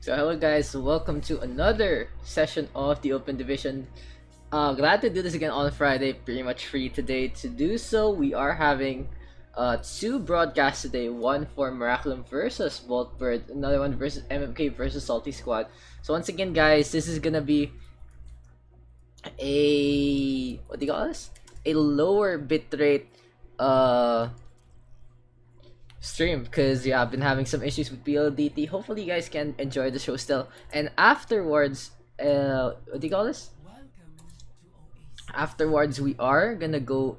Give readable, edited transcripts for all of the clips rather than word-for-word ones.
So hello guys, welcome to another session of the Open Division. Glad to do this again on Friday, pretty much free today to do so. We are having two broadcasts today, one for Miraculum versus Voltbird, another one versus MMK versus Salty Squad. So once again guys, this is gonna be a, what do you call this? A lower bitrate uh stream because yeah, I've been having some issues with PLDT. Hopefully you guys can enjoy the show still. And afterwards, what do you call this? Afterwards we are gonna go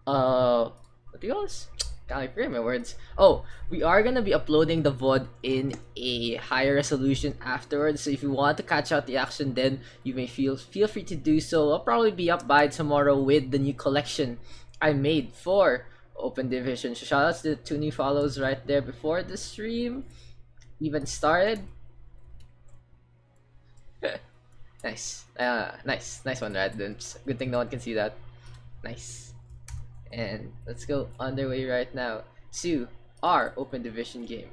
what do you call this? Can't remember my words. Oh, we are gonna be uploading the VOD in a higher resolution afterwards. So if you want to catch out the action, then you may feel free to do so. I'll probably be up by tomorrow with the new collection I made for Open Division. So shoutouts to the two new follows right there before the stream even started. Nice. Nice one, Radens. Good thing no one can see that. Nice. And let's go underway right now to our Open Division game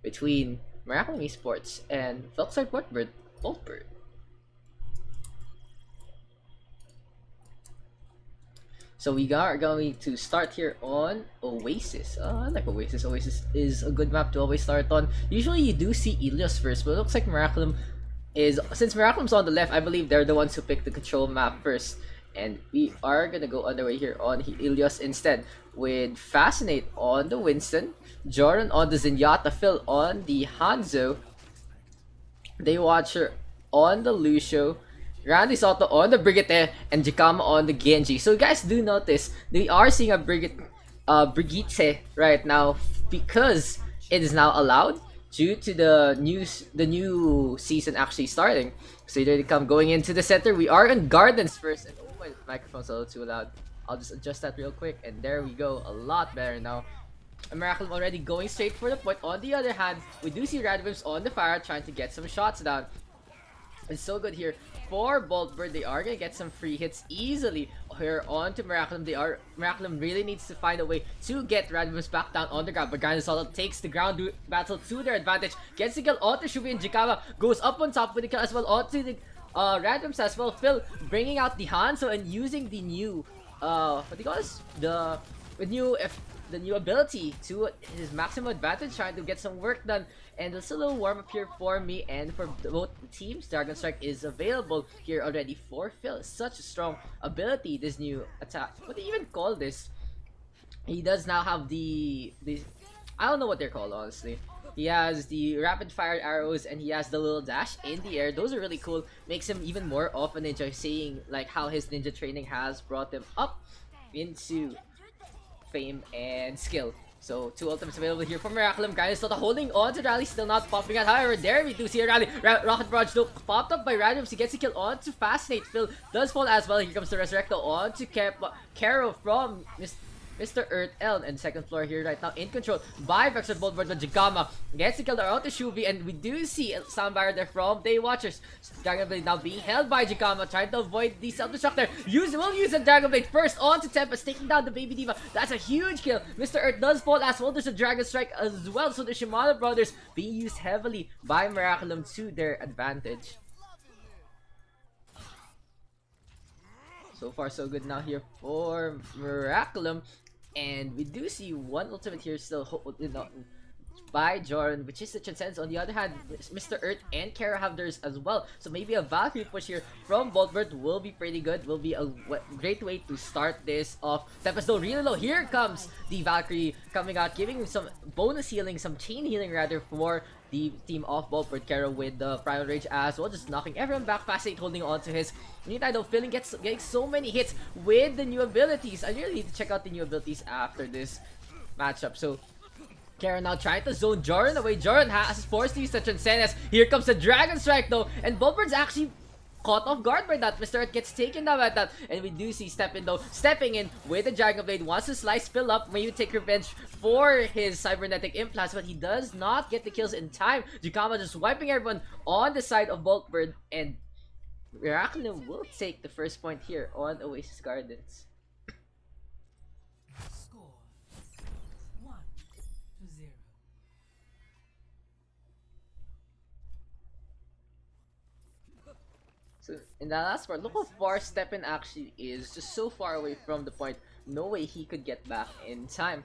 between Miraculum Esports and Velxard Voltbird. So we are going to start here on Oasis. I like Oasis. Oasis is a good map to always start on. Usually you do see Ilios first, but it looks like Miraculum is, since Miraculum's on the left, I believe they're the ones who picked the control map first. And we are gonna go underway here on Ilios instead, with Fascinate on the Winston, Jordan on the Zenyatta, Phil on the Hanzo, Daywatcher on the Lucio, Randy Soto on the Brigitte, and Jakama on the Genji. So you guys do notice we are seeing a Brigitte right now because it is now allowed due to the new season actually starting. So here they come going into the center. We are in Gardens first, and oh, my microphone's a little too loud. I'll just adjust that real quick, and there we go. A lot better now. Miraculum already going straight for the point. On the other hand, we do see Radwimps on the fire trying to get some shots down. It's so good here for Voltbird. They are gonna get some free hits easily here onto Miraculum. Miraculum really needs to find a way to get Radwimps back down on the ground, but Garnisolo takes the ground battle to their advantage, gets the kill onto Shubi, and Jikama goes up on top with the kill as well onto the Radwimps as well. Phil bringing out the Hanzo and using the new what do you call this? The new ability to his maximum advantage, trying to get some work done. And it's a little warm up here for me and for both teams. Dragon Strike is available here already for Phil. Such a strong ability, this new attack. What do you even call this? He does now have the I don't know what they're called, honestly. He has the rapid fire arrows and he has the little dash in the air. Those are really cool. Makes him even more of a ninja, seeing like how his ninja training has brought him up into fame and skill. So two ultimates available here for Miraculum. Guys, still holding on to Rally, still not popping out. However, there we do see a Rally. Rocket Barrage though popped up by Radwimps. He gets a kill on to Fascinate. Phil does fall as well. Here comes the Resurrecto on to Caro from Mr. Earth Elm, and second floor here right now in control by Velxard Voltbird, but Jigama gets the kill around to Shubi, and we do see a soundbar there from Day Watchers. Dragon Blade now being held by Jigama, trying to avoid the self-destruct there. Will use the Dragon Blade first onto Tempest, taking down the Baby Diva. That's a huge kill. Mr. Earth does fall as well. There's a Dragon Strike as well, so the Shimano brothers being used heavily by Miraculum to their advantage. So far so good now here for Miraculum. And we do see one ultimate here still by Jordan, which is the Transcendence. On the other hand, Mr. Earth and Kara have theirs as well. So maybe a Valkyrie push here from Voltbird will be pretty good. Will be a great way to start this off. Tempest though really low. Here comes the Valkyrie coming out, giving him some bonus healing, some chain healing rather, for the team of Voltbird. Kara with the Primal Rage as well, just knocking everyone back. Fascinate holding on to his. Meantime though, Feeling getting so many hits with the new abilities. I really need to check out the new abilities after this matchup. So Kara now trying to zone Jordan away. Jordan has forced to use the Transcendence. Here comes the Dragon Strike though, and Voltbird's actually caught off guard by that. Mr. Earth gets taken down by that, and we do see stepping in with the Dragon Blade. Wants to slice Phil up, maybe take revenge for his cybernetic implants, but he does not get the kills in time. Jukama just wiping everyone on the side of Voltbird, and Miraculum will take the first point here on Oasis Gardens. Score 1-0. So in that last part, look how far Steppen actually is. Just so far away from the point. No way he could get back in time.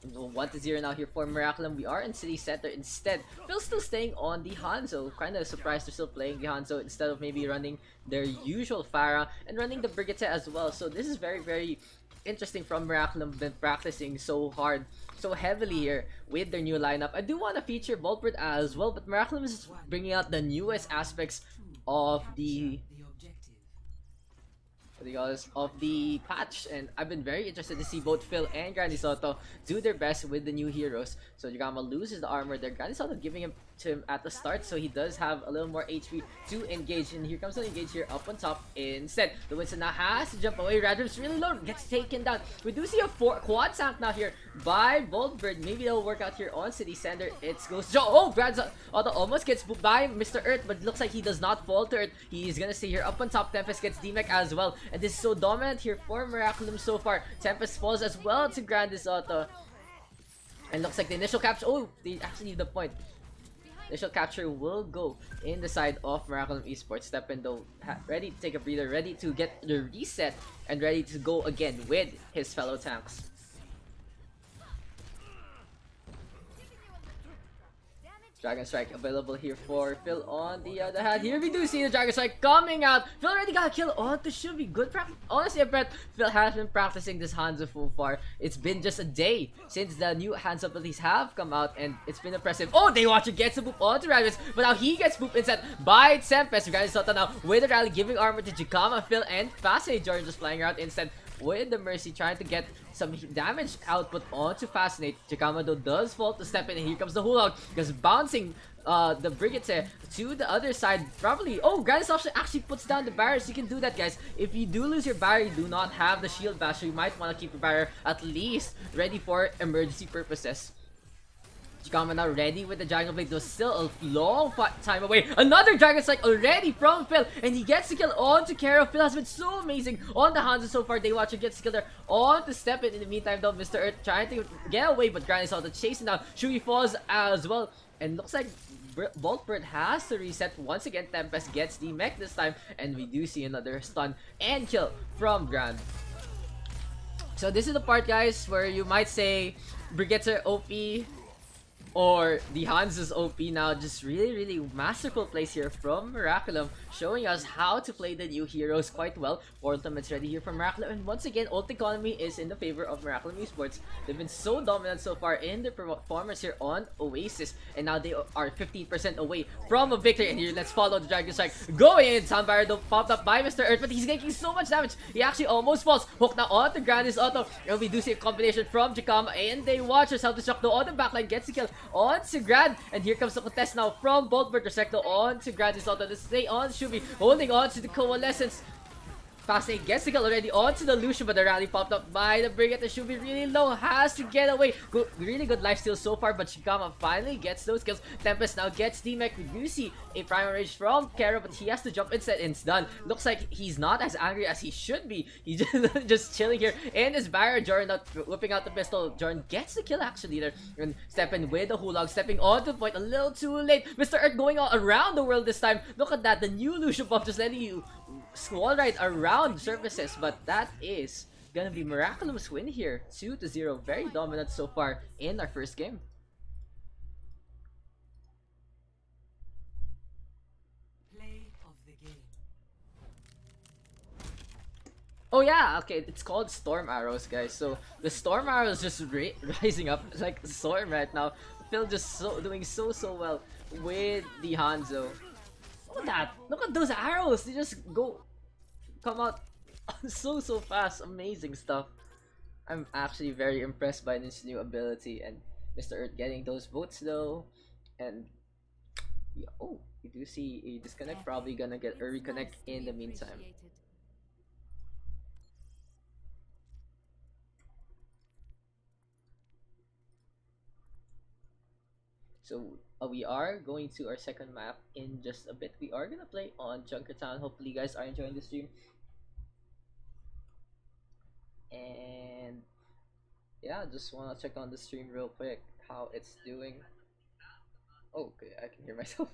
1-0 now here for Miraculum. We are in City Center instead. Phil's still staying on the Hanzo. Kinda surprised they're still playing the Hanzo instead of maybe running their usual Pharah and running the Brigitte as well. So this is very, very interesting from Miraculum. Been practicing so hard, so heavily here with their new lineup. I do want to feature Volpert as well, but Miraculum is bringing out the newest aspects of the of the patch, and I've been very interested to see both Phil and Granny Soto do their best with the new heroes. So Jagama loses the armor there. Granny Soto giving him to him at the start, so he does have a little more HP to engage, and here comes an engage here up on top instead. The Winston now has to jump away. Radrim's really low, gets taken down. We do see a quad tank now here by Voltbird. Maybe they'll work out here on City Center. It goes Joe. Oh, Granny Soto almost gets booped by Mr. Earth, but it looks like he does not fall to Earth. He's gonna stay here up on top. Tempest gets D-Mech as well, and this is so dominant here for Miraculum so far. Tempest falls as well to Grandis Auto. And looks like the initial capture. Oh, they actually need the point. Initial capture will go in the side of Miraculum Esports. Steppen though ready to take a breather, ready to get the reset, and ready to go again with his fellow tanks. Dragon Strike available here for Phil on the other hand. Here we do see the Dragon Strike coming out. Phil already got a kill on the Shubi. Good practice. Honestly, I bet Phil has been practicing this Hanzo so far. It's been just a day since the new Hanzo abilities have come out, and it's been impressive. Oh, Daywatcher gets a boop onto Rabbits, but now he gets booped instead by Tempest. Granny Soto now with the rally giving armor to Jikama, Phil, and Fascinating Jordan just flying around instead with the Mercy, trying to get some damage output onto Fascinate. Jikama though does fall to Steppen, and here comes the Hulog, just bouncing the Brigitte to the other side. Probably, oh, Grannis actually puts down the barriers. You can do that, guys. If you do lose your barrier, you do not have the shield bash, so you might want to keep your barrier at least ready for emergency purposes. Jikama now ready with the Dragon Blade, though still a long time away. Another Dragon Strike already from Phil, and he gets the kill onto Kero. Phil has been so amazing on the Hanzo so far. Daywatcher gets the kill there onto Steppen. In the meantime though, Mr. Earth trying to get away, but Granny Soto chasing down. Shugi falls as well, and looks like Voltbird has to reset once again. Tempest gets the mech this time, and we do see another stun and kill from Grand. So this is the part, guys, where you might say Brigitte's are OP, or the Hanzo's OP now. Just really masterful plays here from Miraculum, showing us how to play the new heroes quite well. Ultimate's ready here from Miraculum, and once again, ult economy is in the favor of Miraculum Esports. They've been so dominant so far in their performance here on Oasis, and now they are 15% away from a victory. And here, let's follow the Dragon Strike going in. Soundbarrier though popped up by Mr. Earth, but he's taking so much damage. He actually almost falls. Hook now onto Granny's Auto, and we do see a combination from Jikama and Daywatcher. Self-destruct though on the backline gets the kill on to Grand, and here comes the contest now from Boltberg. Resecto on to Grand. Is auto to stay on Shubi, holding on to the Coalescence. Fascinating gets the kill already onto the Lucian, but the rally popped up by the Brigade. The Shubi really low, has to get away. Really good lifesteal so far, but Shikama finally gets those kills. Tempest now gets D-Mech. We do see a Primal Rage from Kero, but he has to jump instead, and it's done. Looks like he's not as angry as he should be. He's just chilling here in his barrier. Jordan out, whipping out the pistol. Jordan gets the kill actually there, and Steppen with the Hulog, stepping onto the point a little too late. Mr. Earth going all around the world this time. Look at that, the new Lucian buff just letting you squall right around surfaces, but that is gonna be Miraculum's win here. 2-0, very dominant so far in our first game. Play of the game. Oh yeah, okay, it's called Storm Arrows, guys. So the Storm Arrows just rising up like storm right now. Phil just doing so well with the Hanzo. Look at that! Look at those arrows! They just come out so fast. Amazing stuff. I'm actually very impressed by this new ability, and Mr. Earth getting those votes though. And oh, you do see a disconnect. Probably gonna get a reconnect in the meantime. So we are going to our second map in just a bit. We are gonna play on Junkertown. Hopefully you guys are enjoying the stream. And yeah, just wanna check on the stream real quick how it's doing. Oh, okay, I can hear myself.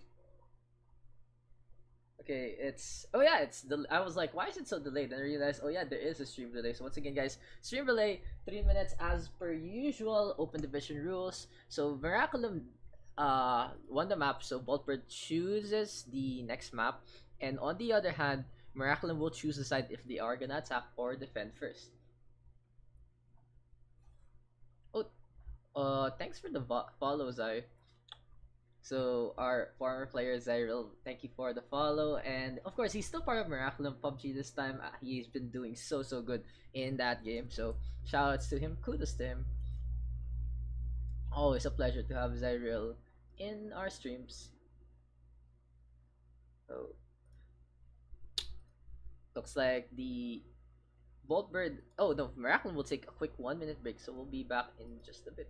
Okay, it's oh yeah, it's the I was like, why is it so delayed? And I realized, oh yeah, there is a stream delay. So once again, guys, stream delay 3 minutes as per usual. Open division rules. So Miraculum won the map. So Boltbird chooses the next map, and on the other hand, Miraculum will choose the side if they are gonna attack or defend first. Oh, thanks for the follows, I. So our former player Zyril, thank you for the follow, and of course he's still part of Miraculum PUBG this time. He's been doing so good in that game. So shoutouts to him, kudos to him. Always a pleasure to have Zyril in our streams. So looks like the Boltbird. Oh no, Miraculum will take a quick 1 minute break, so we'll be back in just a bit.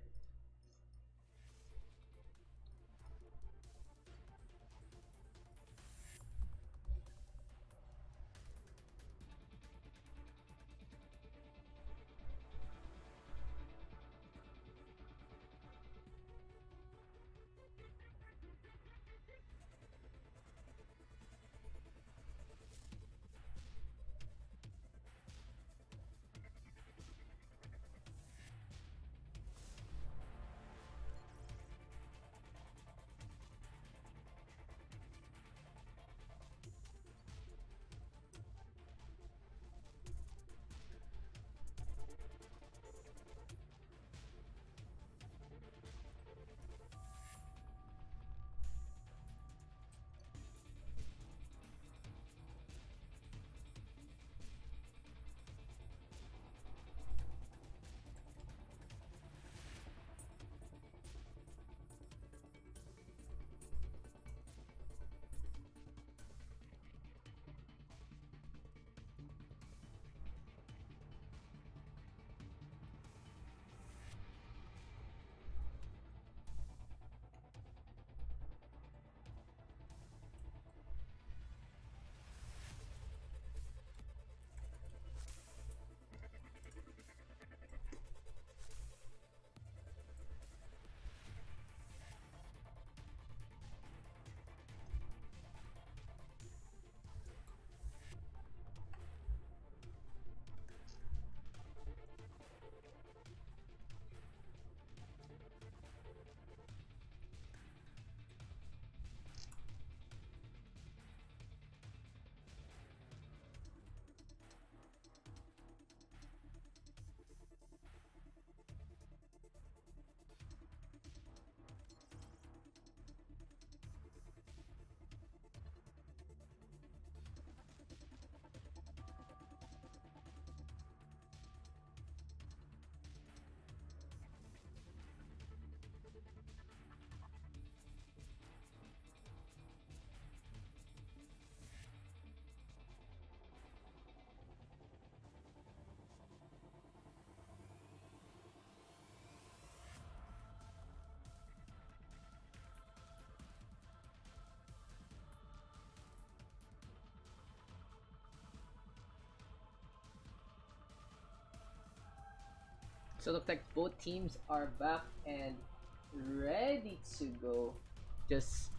So looks like both teams are back and ready to go. Just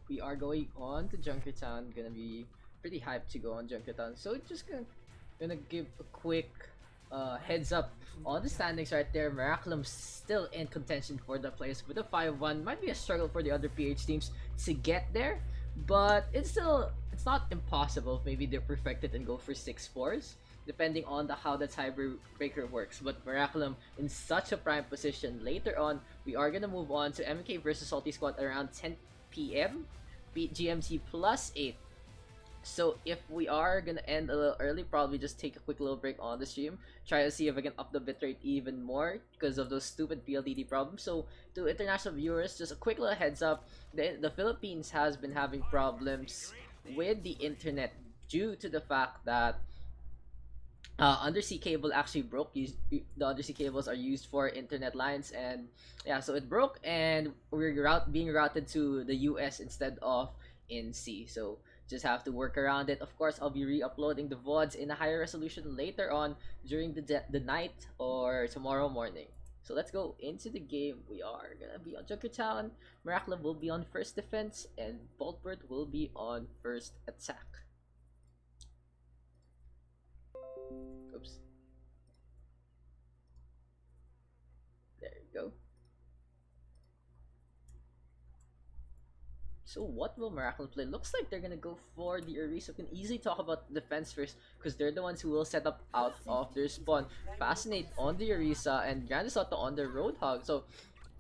we are going on to Junkertown. Gonna be pretty hyped to go on Junkertown. So just gonna give a quick heads up on the standings right there. Miraculum still in contention for the place with a 5-1. Might be a struggle for the other PH teams to get there, but it's not impossible. Maybe they're perfected and go for 6-4s depending on how the tiebreaker works. But Miraculum in such a prime position. Later on, we are gonna move on to MK versus Salty Squad around 10 p.m. GMT +8. So if we are gonna end a little early, probably just take a quick little break on the stream, try to see if I can up the bitrate even more because of those stupid PLDT problems. So to international viewers, just a quick little heads up: the Philippines has been having problems with the internet due to the fact that undersea cable actually broke. The undersea cables are used for internet lines, and yeah, so it broke, and we're being routed to the US instead of in C. So just have to work around it. Of course, I'll be re-uploading the VODs in a higher resolution later on during the night or tomorrow morning. So let's go into the game. We are gonna be on Junkertown. Miraculum will be on first defense, and Boltbird will be on first attack. Oops. There you go. So what will Miraculum play? Looks like they're gonna go for the Orisa. We can easily talk about defense first because they're the ones who will set up out of their spawn. Fascinate on the Orisa and Grande Soto on the Roadhog. So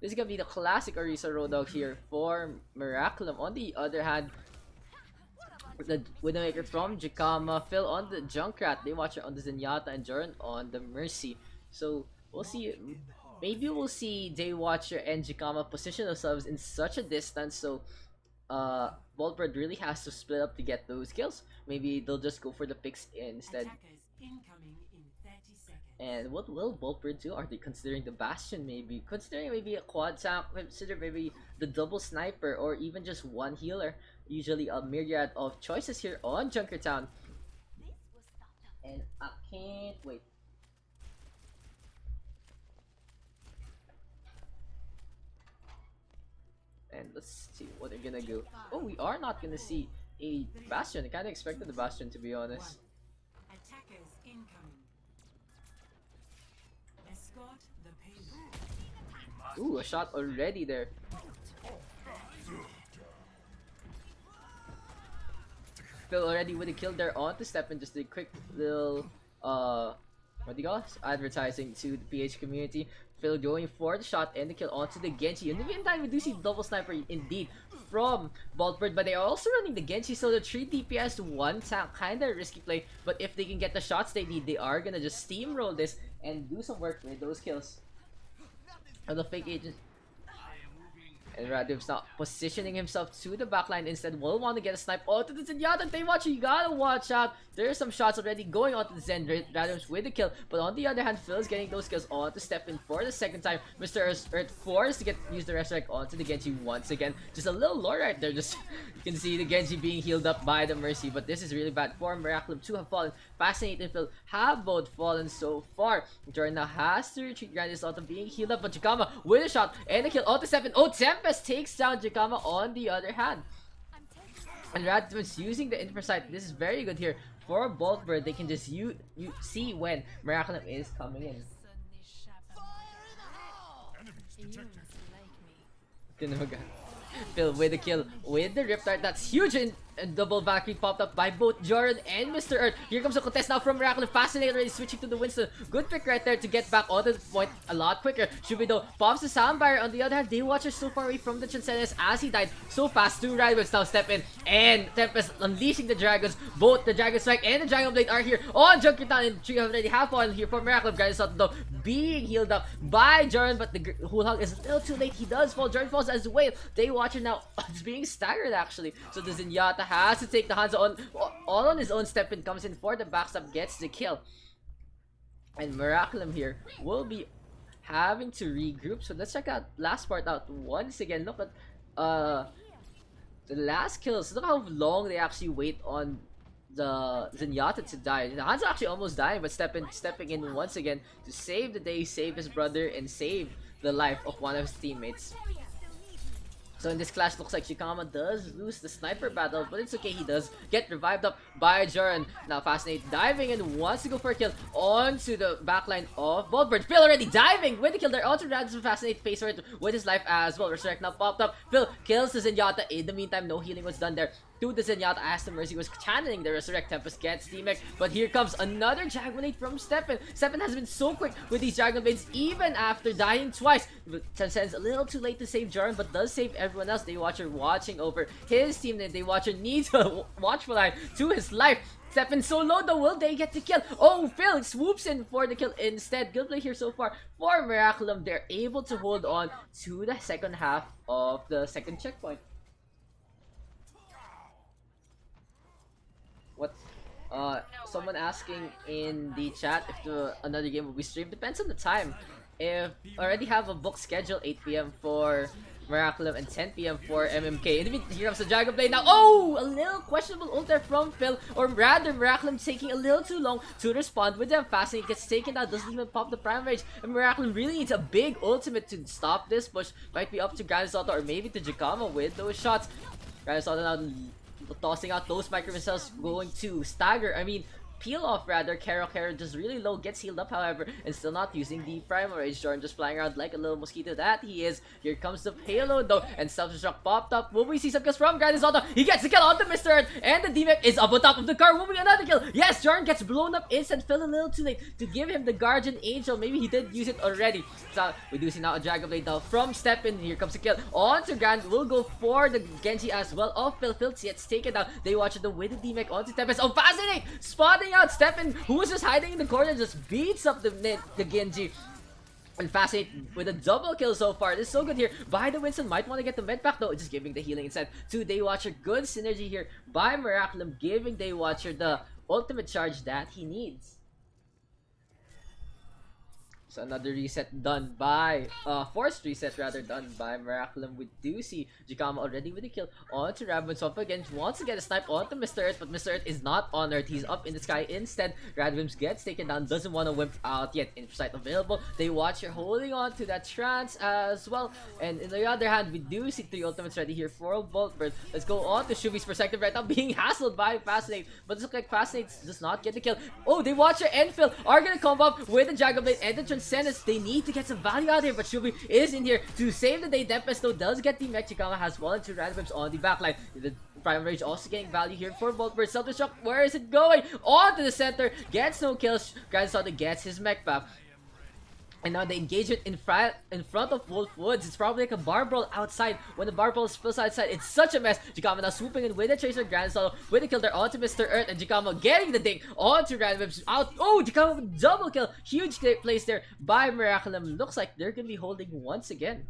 this is gonna be the classic Orisa Roadhog here for Miraculum. On the other hand, the Widowmaker from Jakama, Phil on the Junkrat, Daywatcher on the Zenyatta, and Joran on the Mercy. So we'll see. Maybe we'll see Daywatcher and Jakama position themselves in such a distance so Boltbird really has to split up to get those kills. Maybe they'll just go for the picks instead. Attackers incoming in 30 seconds. And what will Boltbird do? Are they considering the Bastion maybe? Considering maybe a quad tank, consider maybe the double sniper or even just one healer. Usually a myriad of choices here on Junkertown. And I can't wait. And let's see what they're gonna go. Oh, we are not gonna see a Bastion. I kinda expected the Bastion, to be honest. Attackers incoming. Escort the payload. Ooh, a shot already there. Phil already with a kill there on to step in. Just a quick little what do you call it? Advertising to the PH community. Phil going for the shot and the kill onto the Genji. In the meantime, we do see double sniper indeed from Boltbird, but they are also running the Genji, so the 3 DPS to 1 tank, kinda risky play. But if they can get the shots they need, they are gonna just steamroll this and do some work with those kills. And the fake agent. And Radiv's now positioning himself to the backline instead. Will want to get a snipe onto the Zenyatta. Daywatcher, you gotta watch out. There's some shots already going onto the Zen. Radiv's with the kill. But on the other hand, Phil's getting those kills on to step in for the second time. Mr. Earth forced to use the Resurrect onto the Genji once again. Just a little lore right there. Just you can see the Genji being healed up by the Mercy. But this is really bad for Miraculum to have fallen. Fascinate and Phil have both fallen so far. Jordan now has to retreat. Grande Soto being healed up. But Jakama with a shot and a kill onto 7. Oh, Tempest takes down Jakama on the other hand. And Radiv's using the Infrasight. This is very good here for Boltbird. They can just you see when Miraculum is coming in. Phil with the kill with the Riptide. That's huge, and double Valkyrie popped up by both Jordan and Mr. Earth. Here comes a contest now from Miraculum. Fascinated already switching to the Winston. Good pick right there to get back onto the point a lot quicker. Shubido pops the Soundfire. On the other hand, Daywatcher so far away from the Transcendence as he died so fast. 2 Rivals now step in, and Tempest unleashing the Dragons. Both the Dragon Strike and the Dragon Blade are here on Junkertown, and 3 already have fallen here for Miraculum. Grande Soto though being healed up by Jordan, but the Hula Hog is a little too late. He does fall. Jordan falls as well. Daywatcher now is being staggered actually. So the Zenyatta has to take the Hanzo on all on his own. Step in, comes in for the backstab, gets the kill. And Miraculum here will be having to regroup. So let's check out last part out once again. Look at the last kills. Look how long they actually wait on the Zenyatta to die. The Hanzo actually almost dying, but stepping in once again to save the day, save his brother, and save the life of one of his teammates. So in this clash, looks like Shikama does lose the sniper battle, but it's okay. He does get revived up by Joran. Now Fascinate diving and wants to go for a kill onto the backline of Boltbird. Phil already diving with the kill there. Also Radis Fascinate pays for it with his life as well. Resurrect now popped up. Phil kills the Zenyatta. In the meantime, no healing was done there to the Zenyatta as the Mercy was channeling the Resurrect. Tempest gets teammate, but here comes another Dragon Blade from Steppen. Steppen has been so quick with these Dragon Blades even after dying twice. Transcends a little too late to save Joran, but does save everyone else. Daywatcher watching over his team. Daywatcher needs a watchful eye to his life. Steppen so low though, will they get the kill? Oh, Phil swoops in for the kill instead. Good play here so far for Miraculum. They're able to hold on to the second half of the second checkpoint. What? Someone asking in the chat if another game will be streamed. Depends on the time. If I already have a book schedule 8 PM for Miraculum and 10 p.m. for MMK. And here comes the Dragon Blade now. Oh, a little questionable ult there from Phil, or rather Miraculum taking a little too long to respond with them. Fascinating gets taken out, doesn't even pop the Prime Rage, and Miraculum really needs a big ultimate to stop this push. Might be up to Granisoto or maybe to Jikama with those shots. Granisoto now tossing out those micro missiles, going to stagger. I mean, peel off rather. Kero just really low, gets healed up however, and still not using the Primal Rage. Jordan just flying around like a little mosquito that he is. Here comes the payload though, and Self-Destruct popped up. Will we see some kills from Granisoto? He gets the kill onto Mr. Earth, and the D-Mech is up on top of the car. Will we another kill? Yes, Jordan gets blown up instant. Fell a little too late to give him the Guardian Angel. Maybe he did use it already. So we do see now a Dragon Blade now from Stepin. Here comes the kill onto Grand. We'll go for the Genji as well. Off Phil gets taken down. They watch the with the D-Mech onto Tempest. Oh, fascinating! Spotting out Stepin, who was just hiding in the corner, just beats up the Genji. And Fascinate with a double kill so far. This is so good here by the Winston. Might want to get the med back though. Just giving the healing instead to Daywatcher. Good synergy here by Miraculum, giving Daywatcher the ultimate charge that he needs. So another reset done by, forced reset rather done by Miraculum. We do see Jikama already with a kill onto Radwimps. Once again wants to get a snipe onto Mr. Earth, but Mr. Earth is not on Earth. He's up in the sky instead. Radwimps gets taken down, doesn't want to wimp out yet. Insight available. They watch her holding on to that trance as well. And on the other hand, we do see 3 ultimates ready here for Boltbird. Let's go on to Shubi's perspective right now, being hassled by Fascinate. But it looks like Fascinate does not get the kill. Oh, they watch her and Phil are gonna come up with the Dragon Blade and the Transcendence. They need to get some value out here, but Shubi is in here to save the day. Tempest though does get the mech. Jikama has 1 and 2 random on the backline. The Prime Rage also getting value here for Boltbird. Self-Destruct, where is it going? On to the center, gets no kills. Granisoto gets his mech back. And now the engagement in front of Wolf Woods. It's probably like a bar brawl outside. When the bar brawl spills outside, it's such a mess. Jikama now swooping in with a Tracer. Granisoto with a kill there onto Mr. Earth, and Jikama getting the ding onto Randwimps out. Oh, Jikama with double kill. Huge place there by Miraculum. Looks like they're gonna be holding once again.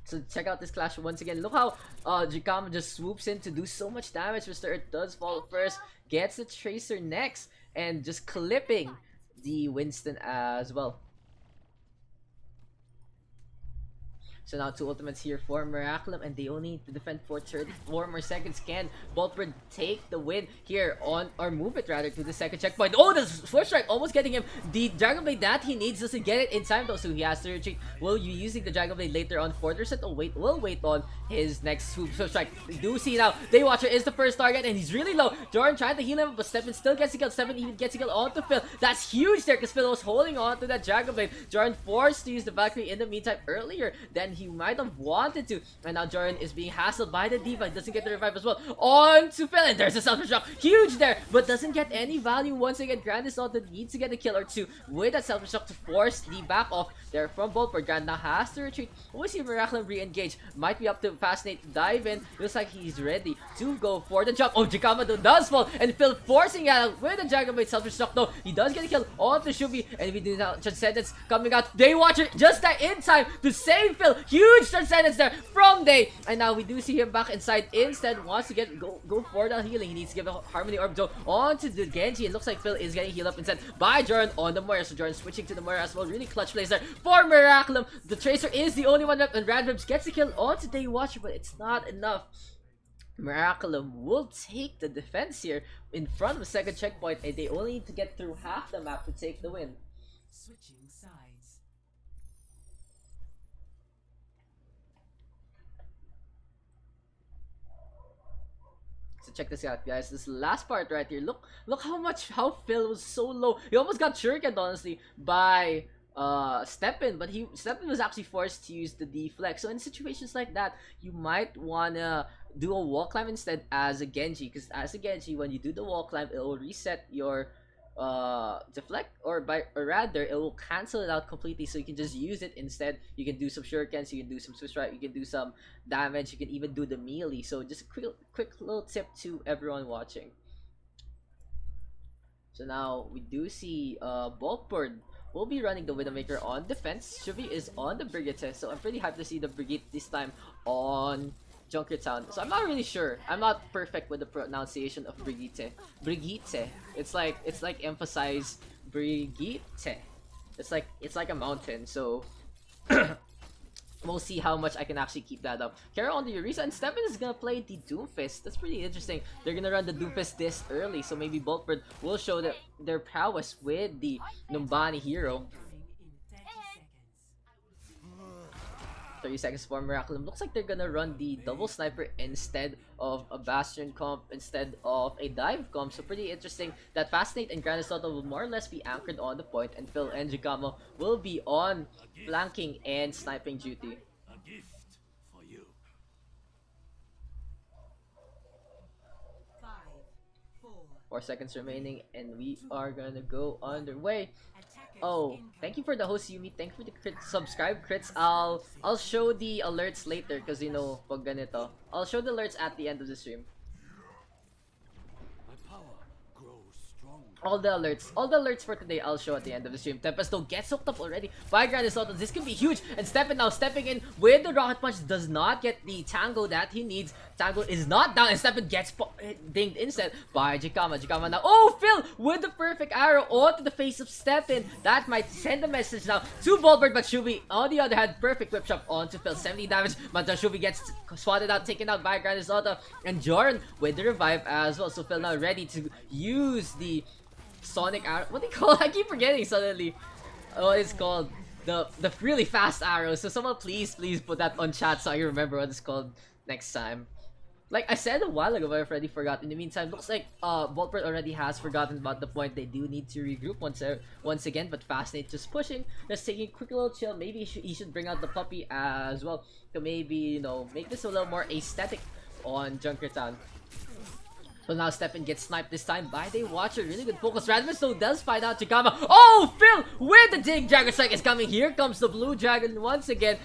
So check out this clash once again. Look how Jikama just swoops in to do so much damage. Mr. Earth does fall first, gets the Tracer next, and just clipping the Winston as well. So now 2 ultimates here for Miraculum, and they only need to defend for 34 more seconds. Can Boltbird take the win here on, or move it rather, to the second checkpoint? Oh, the Swift Strike almost getting him. The Dragon Blade that he needs doesn't get it in time though, so he has to retreat. Will you using the Dragon Blade later on for the reset? Oh wait, we'll wait on his next Swift Strike. We do see now, Daywatcher is the first target, and he's really low. Jordan trying to heal him, but Stephen still gets a kill. Stephen even gets a kill onto Phil. That's huge there, because Phil was holding on to that Dragon Blade. Jordan forced to use the Valkyrie in the meantime earlier than he might have wanted to, and now Jordan is being hassled by the D.Va. Doesn't get the revive as well. On to Phil, and there's a Self-Destruct, huge there, but doesn't get any value. Once again, Granisoto needs to get a kill or 2 with that Self-Destruct to force the back off there from Boltbird. Grand now has to retreat. We see Miraculum re-engage. Might be up to Fascinate to dive in. Looks like he's ready to go for the jump. Oh, Jikama does fall, and Phil forcing out with the Dragon Blade. Self-Destruct though, he does get a kill on the Shubi, and we do now Transcendence coming out. Daywatcher just that in time to save Phil. Huge Transcendence there from Day, and now we do see him back inside. Instead wants to go for the healing. He needs to give the Harmony Orb though onto the Genji. It looks like Phil is getting healed up instead by Jordan on the Moira, so Jordan switching to the Moira as well. Really clutch plays there for Miraculum. The Tracer is the only one left, and Radwimps gets the kill onto Daywatcher, but it's not enough. Miraculum will take the defense here in front of the second checkpoint, and they only need to get through half the map to take the win. Switching sides. So check this out, guys. This last part right here. Look how Phil was so low. He almost got shuriken honestly by Stepin, but Stepin was actually forced to use the deflect. So in situations like that, you might wanna do a wall climb instead as a Genji, because as a Genji, when you do the wall climb, it will reset your deflect, or rather it will cancel it out completely, so you can just use it instead. You can do some shurikens, you can do some switch strike, you can do some damage, you can even do the melee. So just a quick little tip to everyone watching. So now we do see Boltbird will be running the Widowmaker on defense. Shuvi is on the Brigitte, so I'm pretty hyped to see the Brigitte this time on Junkertown. So I'm not really sure. I'm not perfect with the pronunciation of Brigitte. Brigitte. It's like emphasize Brigitte. It's like a mountain. So We'll see how much I can actually keep that up. Kara on the Eureka, and Steppen is gonna play the Doomfist. That's pretty interesting. They're gonna run the Doomfist this early, so maybe Boltbird will show their prowess with the Numbani hero. Incoming in 30 seconds. 30 seconds for Miraculum. Looks like they're gonna run the double sniper instead of a Bastion comp, instead of a dive comp. So pretty interesting that Fascinate and Grandisota will more or less be anchored on the point, and Phil and Jigama will be on flanking and sniping duty. A gift for you. 5, 4. 4 seconds remaining, and we are gonna go underway. Attackers Oh, incoming. thank you for the host, Yumi. Thank you for the subscribe crits. I'll show the alerts later, because you know, pag ganito. I'll show the alerts at the end of the stream. My power grows stronger. All the alerts for today I'll show at the end of the stream. Tempest though gets hooked up already by Grandisota. This can be huge, and Steppen now stepping in with the rocket punch, does not get the tango that he needs. Tango is not down, and Steppen gets dinged instead by Jikama. Jikama now, oh, Phil with the perfect arrow onto the face of Steppen. That might send a message now to Boltbird, but Shubi on the other hand, perfect whip shot onto Phil, 70 damage, but Shubi gets swatted out, taken out by Grandisota, and Joran with the revive as well. So Phil now ready to use the Sonic arrow. What do they call it? I keep forgetting suddenly. Oh, it's called the really fast arrow. So someone please put that on chat so I remember what it's called next time. Like I said a while ago, I've already forgot. In the meantime, looks like Boltbird already has forgotten about the point. They do need to regroup once again, but Fascinate just pushing, just taking a quick little chill. Maybe he should bring out the puppy as well to maybe, you know, make this a little more aesthetic on Junkertown. So now Steppen gets sniped this time by the Watcher. Really good focus. Radmus though does find out Chikama. Oh, Phil with the dig. Dragon Strike is coming. Here comes the Blue Dragon once again.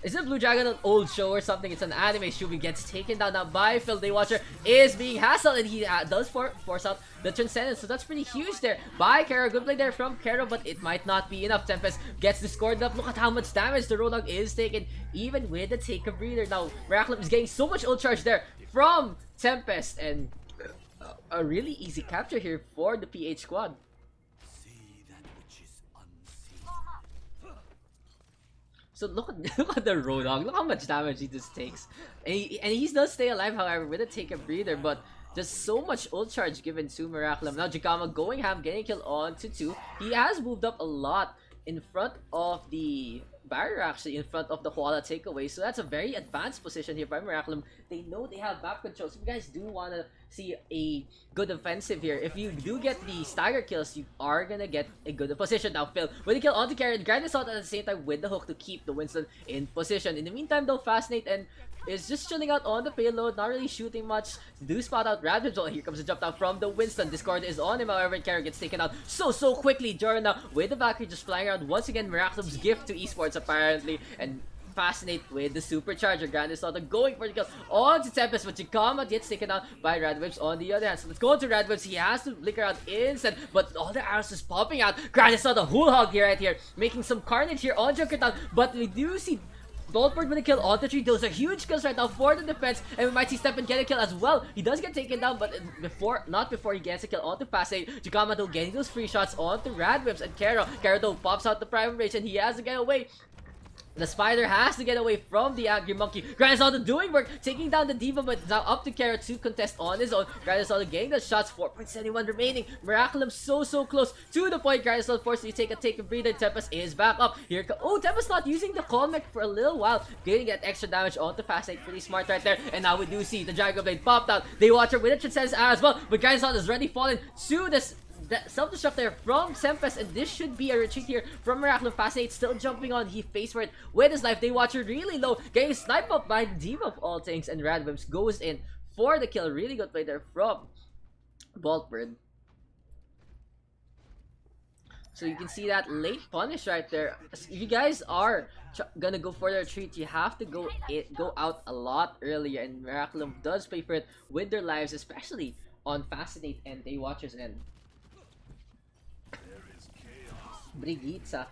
Is it Blue Dragon an old show or something? It's an anime. Shubi gets taken down now by Phil. The Watcher is being hassled, and he does force out the Transcendence. So that's pretty huge there by Kero. Good play there from Kero, but it might not be enough. Tempest gets discorded up. Look at how much damage the Roadhog is taken, even with the take a breather. Now, Miraculum is getting so much ult charge there from Tempest, and a really easy capture here for the PH squad. See that which is unseen. So look at the Roadhog. Look how much damage he just takes. And he does stay alive, however, with a take a breather, but just so much ult charge given to Miraculum. Now Jikama going ham, getting kill on to 2. He has moved up a lot in front of the barrier, actually, in front of the Koala takeaway. So that's a very advanced position here by Miraculum. They know they have map control. So if you guys do want to see a good offensive here, if you do get the stagger kills, you are gonna get a good position. Now Phil with the kill onto Karen, Grindis out at the same time with the hook to keep the Winston in position. In the meantime though, Fascinate and is just chilling out on the payload, not really shooting much. Do spot out Rabbit. Oh, here comes the jump down from the Winston. Discord is on him, however, Karen gets taken out so quickly. Jordan now with the Valkyrie just flying around once again. Miraculum's gift to esports apparently, and Fascinate with the supercharger. Grandis Auto going for the kill on to Tempest, but Chikama gets taken out by Radwebs on the other hand. So let's go to Radwebs. He has to flicker out instant, but all the arrows is popping out. Grandis Auto whole hog here right here, making some carnage here on Junkertown, but we do see Boltbird with a kill on the tree. Those are huge kills right now for the defense, and we might see Steppen get a kill as well. He does get taken down, but not before he gets a kill onto Fascinate. Jikama though getting those free shots onto Radwebs, and Kero though pops out the private rage, and he has to get away. The Spider has to get away from the Angry Monkey. Grandisauto doing work, taking down the Diva, but now up to Kara to contest on his own. Grandisauto getting the shots, 4.71 remaining. Miraculum so close to the point. Grandisauto forced to take a breather. Tempest is back up. Here oh, Tempest not using the call mech for a little while, getting that extra damage onto Fascinate. Pretty smart right there. And now we do see the Dragon Blade popped out. They watch her with a Transcendence as well, but Grandisauto is already fallen to this self-destruct there from Tempest, and this should be a retreat here from Miraculum. Fascinate still jumping on, he faced for it with his life. They watch her really low, getting sniped up by the Diva of all things, and Radwebs goes in for the kill. Really good play there from Boltbird. So you can see that late punish right there. If you guys are gonna go for the retreat, you have to go out a lot earlier, and Miraculum does pay for it with their lives, especially on Fascinate and Day Watcher's end. Brigitte.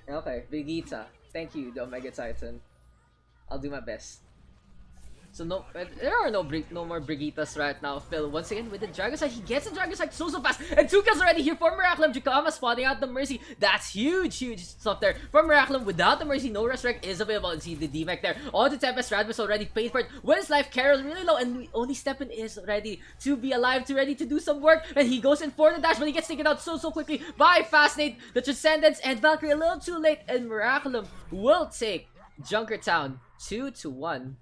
Okay, Brigitte. Thank you, the Omega Titan. I'll do my best. So there are no more Brigittas right now. Phil once again with the Dragon Sight. He gets the Dragon Sight so fast, and 2 kills already here for Miraculum. Jakama spotting out the Mercy. That's huge stuff there for Miraculum. Without the Mercy, no Resurrect is available. You see the D-Mech there. On the Tempest, Radmus already paid for it. With his life, Carol really low, and only Steppen is ready to be alive, ready to do some work, and he goes in for the dash, but he gets taken out so quickly by Fascinate, the Transcendence, and Valkyrie a little too late, and Miraculum will take Junkertown 2-1.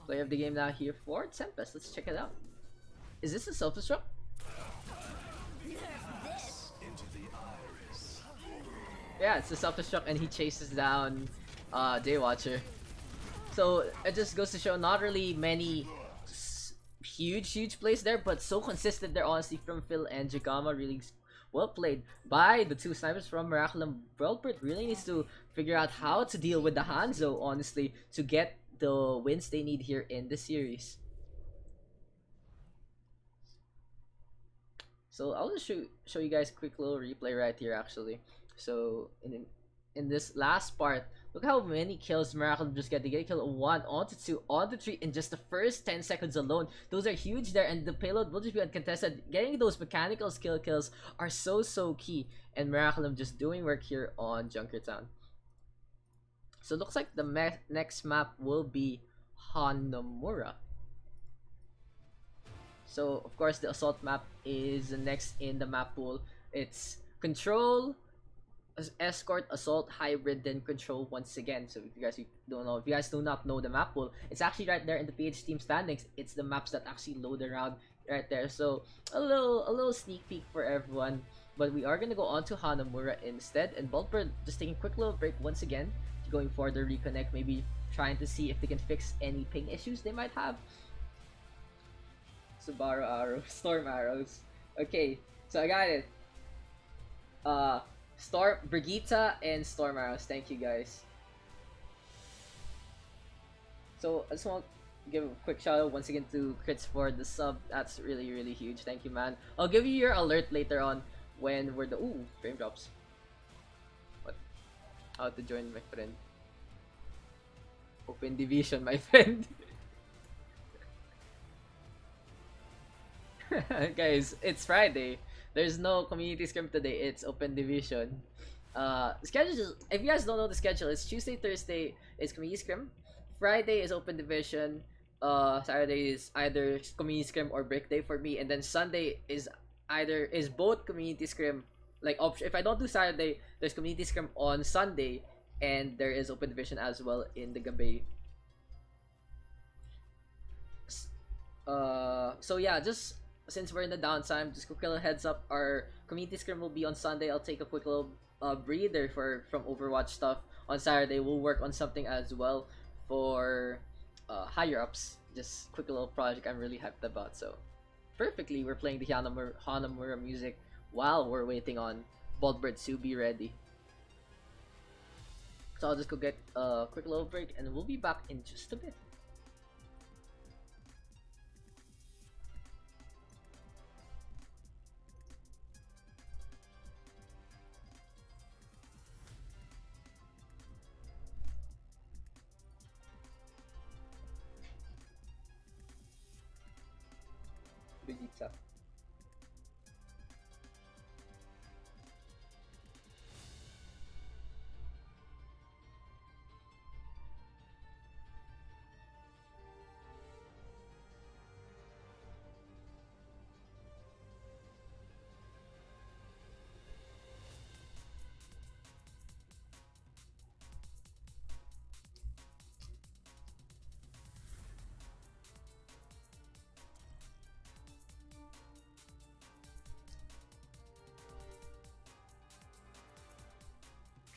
Player of the game now here for Tempest. Let's check it out. Is this a self-destruct? Yeah, it's a self-destruct, and he chases down Daywatcher. So it just goes to show not really many huge plays there, but so consistent there honestly from Phil and Jagama. Really well played by the 2 snipers from Miraculum. Velxard really needs to figure out how to deal with the Hanzo honestly to get the wins they need here in the series. So I'll just show you guys a quick little replay right here actually. So in this last part, look how many kills Miraculum just get. They get kill 1 onto 2 onto 3 in just the first 10 seconds alone. Those are huge there, and the payload will just be uncontested. Getting those mechanical skill kills are so key, and Miraculum just doing work here on Junkertown. So it looks like the next map will be Hanamura. So of course the assault map is the next in the map pool. It's control, escort, assault, hybrid, then control once again. So if you guys do not know the map pool, it's actually right there in the PH team standings. It's the maps that actually load around right there. So a little sneak peek for everyone. But we are gonna go on to Hanamura instead, and Velxard just taking a quick little break once again, going for the reconnect, maybe trying to see if they can fix any ping issues they might have. Subaru arrows, storm arrows. Okay, so I got it. Brigitte and storm arrows. Thank you guys. So I just want to give a quick shout out once again to Crits for the sub. That's really huge. Thank you, man. I'll give you your alert later on when we're frame drops. What? How to join, my friend? Open division, my friend. Guys, it's Friday. There's no community scrim today. It's open division. Schedule. If you guys don't know the schedule, it's Tuesday, Thursday is community scrim. Friday is open division. Saturday is either community scrim or break day for me, and then Sunday is both community scrim. Like option. If I don't do Saturday, there's community scrim on Sunday, and there is open division as well in the gabi. So yeah, just since we're in the downtime, just quick little heads up. Our community scrim will be on Sunday. I'll take a quick little breather from Overwatch stuff. On Saturday, we'll work on something as well for higher ups. Just quick little project I'm really hyped about. So perfectly, we're playing the Hanamura music while we're waiting on Velxard to be ready. So I'll just go get a quick little break, and we'll be back in just a bit. Brigitte.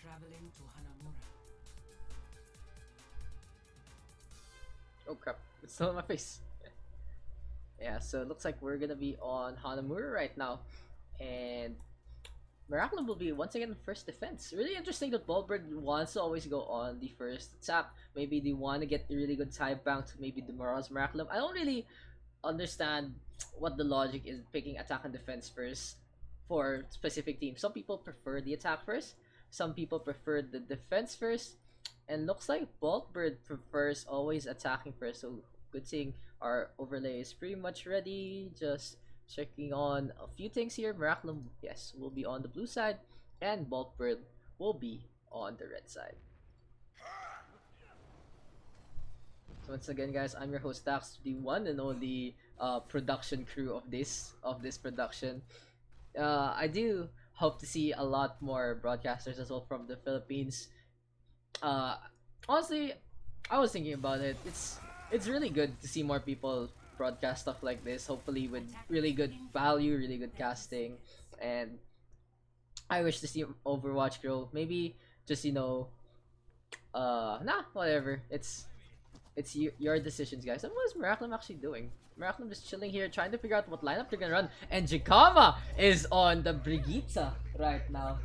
Traveling to Hanamura. Oh crap, it's still on my face. Yeah, so it looks like we're gonna be on Hanamura right now, and Miraculum will be once again first defense. Really interesting that Velxard wants to always go on the first tap. Maybe they want to get the really good side bounce, maybe the Morals Miraculum. I don't really understand what the logic is picking attack and defense first for specific teams. Some people prefer the attack first, some people prefer the defense first. And looks like Bulkbird prefers always attacking first. So good thing our overlay is pretty much ready. Just checking on a few things here. Miraculum, yes, will be on the blue side. And Bulkbird will be on the red side. So once again, guys, I'm your host Daks, the one and only production crew of this production. I do hope to see a lot more broadcasters as well from the Philippines. Honestly, I was thinking about it. It's really good to see more people broadcast stuff like this. Hopefully, with really good value, really good casting, and I wish to see Overwatch grow. Maybe just whatever. It's your decisions, guys. And what is Miraculum actually doing? Miraculum just chilling here, trying to figure out what lineup they're gonna run. And Jikama is on the Brigitte right now.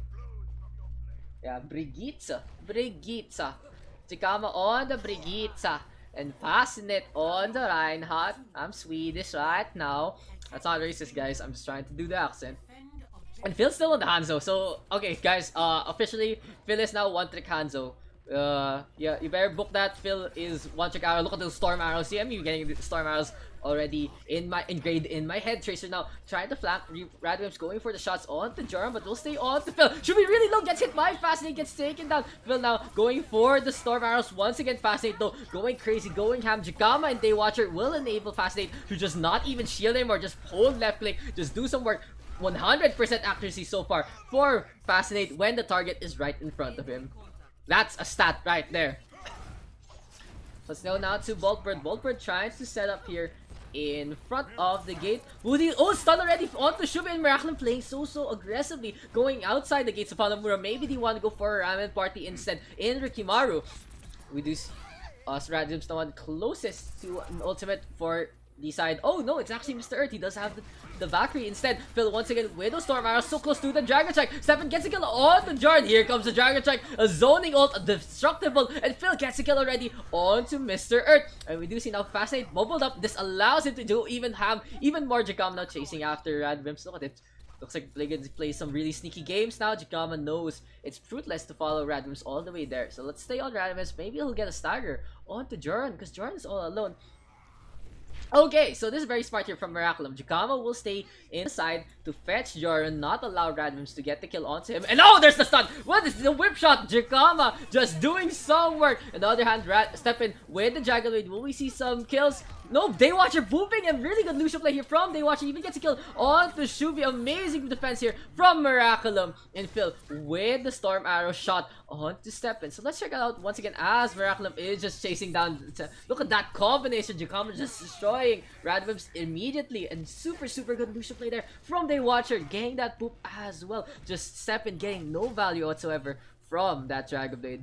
Yeah, Brigitte. Jikama on the Brigitte. And passing it on the Reinhardt. I'm Swedish right now. That's not racist, guys. I'm just trying to do the accent. And Phil's still on the Hanzo. So, okay, guys. Officially, Phil is now one-trick Hanzo. Yeah, you better book that. Phil is one-trick arrow. Look at those storm arrows. See, I'm getting the storm arrows already engraved in my head. Tracer now trying to flank. Radwim's going for the shots on to Joram, but will stay on to Phil. Should be really low. Gets hit by Fascinate. Gets taken down. Phil now going for the storm arrows once again. Fascinate though going crazy, going ham. Jikama and Daywatcher will enable Fascinate to just not even shield him or just hold left click. Just do some work. 100% accuracy so far for Fascinate when the target is right in front of him. That's a stat right there. Let's go now to Bulkbird. Bulkbird tries to set up here in front of the gate. Oh, stun already onto Shubi, and Miraculum playing so aggressively, going outside the gates of Hanamura. Maybe they want to go for a ramen party instead in Rikimaru. We do Radim's the one closest to an ultimate for the side. Oh no, it's actually Mr. Earth. He does have the Valkyrie instead. Phil once again with those storm arrows so close to the Dragon Strike. Stefan gets a kill on the Jordan. Here comes the Dragon Strike, a zoning ult, a destructible, and Phil gets a kill already onto Mr. Earth. And we do see now Fascinate bubbled up. This allows him to do even more Jacam now chasing after Radvims. Look at it. Looks like Bliggins plays some really sneaky games now. Jacama knows it's fruitless to follow Radvims all the way there. So let's stay on Radvims. Maybe he'll get a stagger onto Joran because Joran is all alone. Okay, so this is very smart here from Miraculum. Jikama will stay inside to fetch Joran, not allow Radvims to get the kill onto him. And oh, there's the stun! What is the whip shot? Jikama just doing some work. On the other hand, step in with the Dragonblade. Will we see some kills? No, Daywatcher booping and really good Lucio play here from Daywatcher. Even gets a kill on the Shuvi. Amazing defense here from Miraculum. And Phil with the Storm Arrow shot onto Stepin. So let's check it out once again as Miraculum is just chasing down. Look at that combination. Jacama just destroying Radvims immediately. And super good Lucio play there from Daywatcher. Getting that boop as well. Just Stepin getting no value whatsoever from that Dragonblade.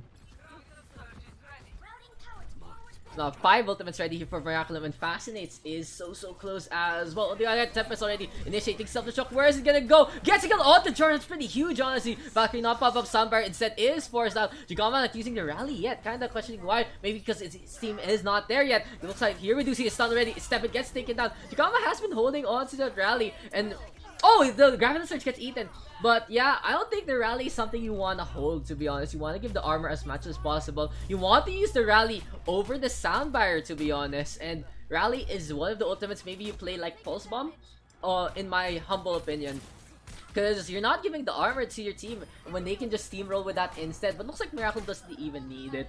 Now 5 ultimates ready here for Miraculum, and Fascinates is so close as well. On the other hand, Tempest already initiating self-destruct. Where is it gonna go? Gets a kill on the Jordan. It's pretty huge, honestly. Valkyrie not pop up. Soundbar instead is forced out. Jigama not using the rally yet. Kinda questioning why. Maybe because his team is not there yet. It looks like here we do see a stun already. Step it gets taken down. Jigama has been holding on to that rally, and oh, the Gravity Surge gets eaten. But yeah, I don't think the rally is something you want to hold, to be honest. You want to give the armor as much as possible. You want to use the rally over the Soundbar, to be honest. And rally is one of the ultimates maybe you play like Pulse Bomb, in my humble opinion. Because you're not giving the armor to your team when they can just steamroll with that instead. But looks like Miracle doesn't even need it.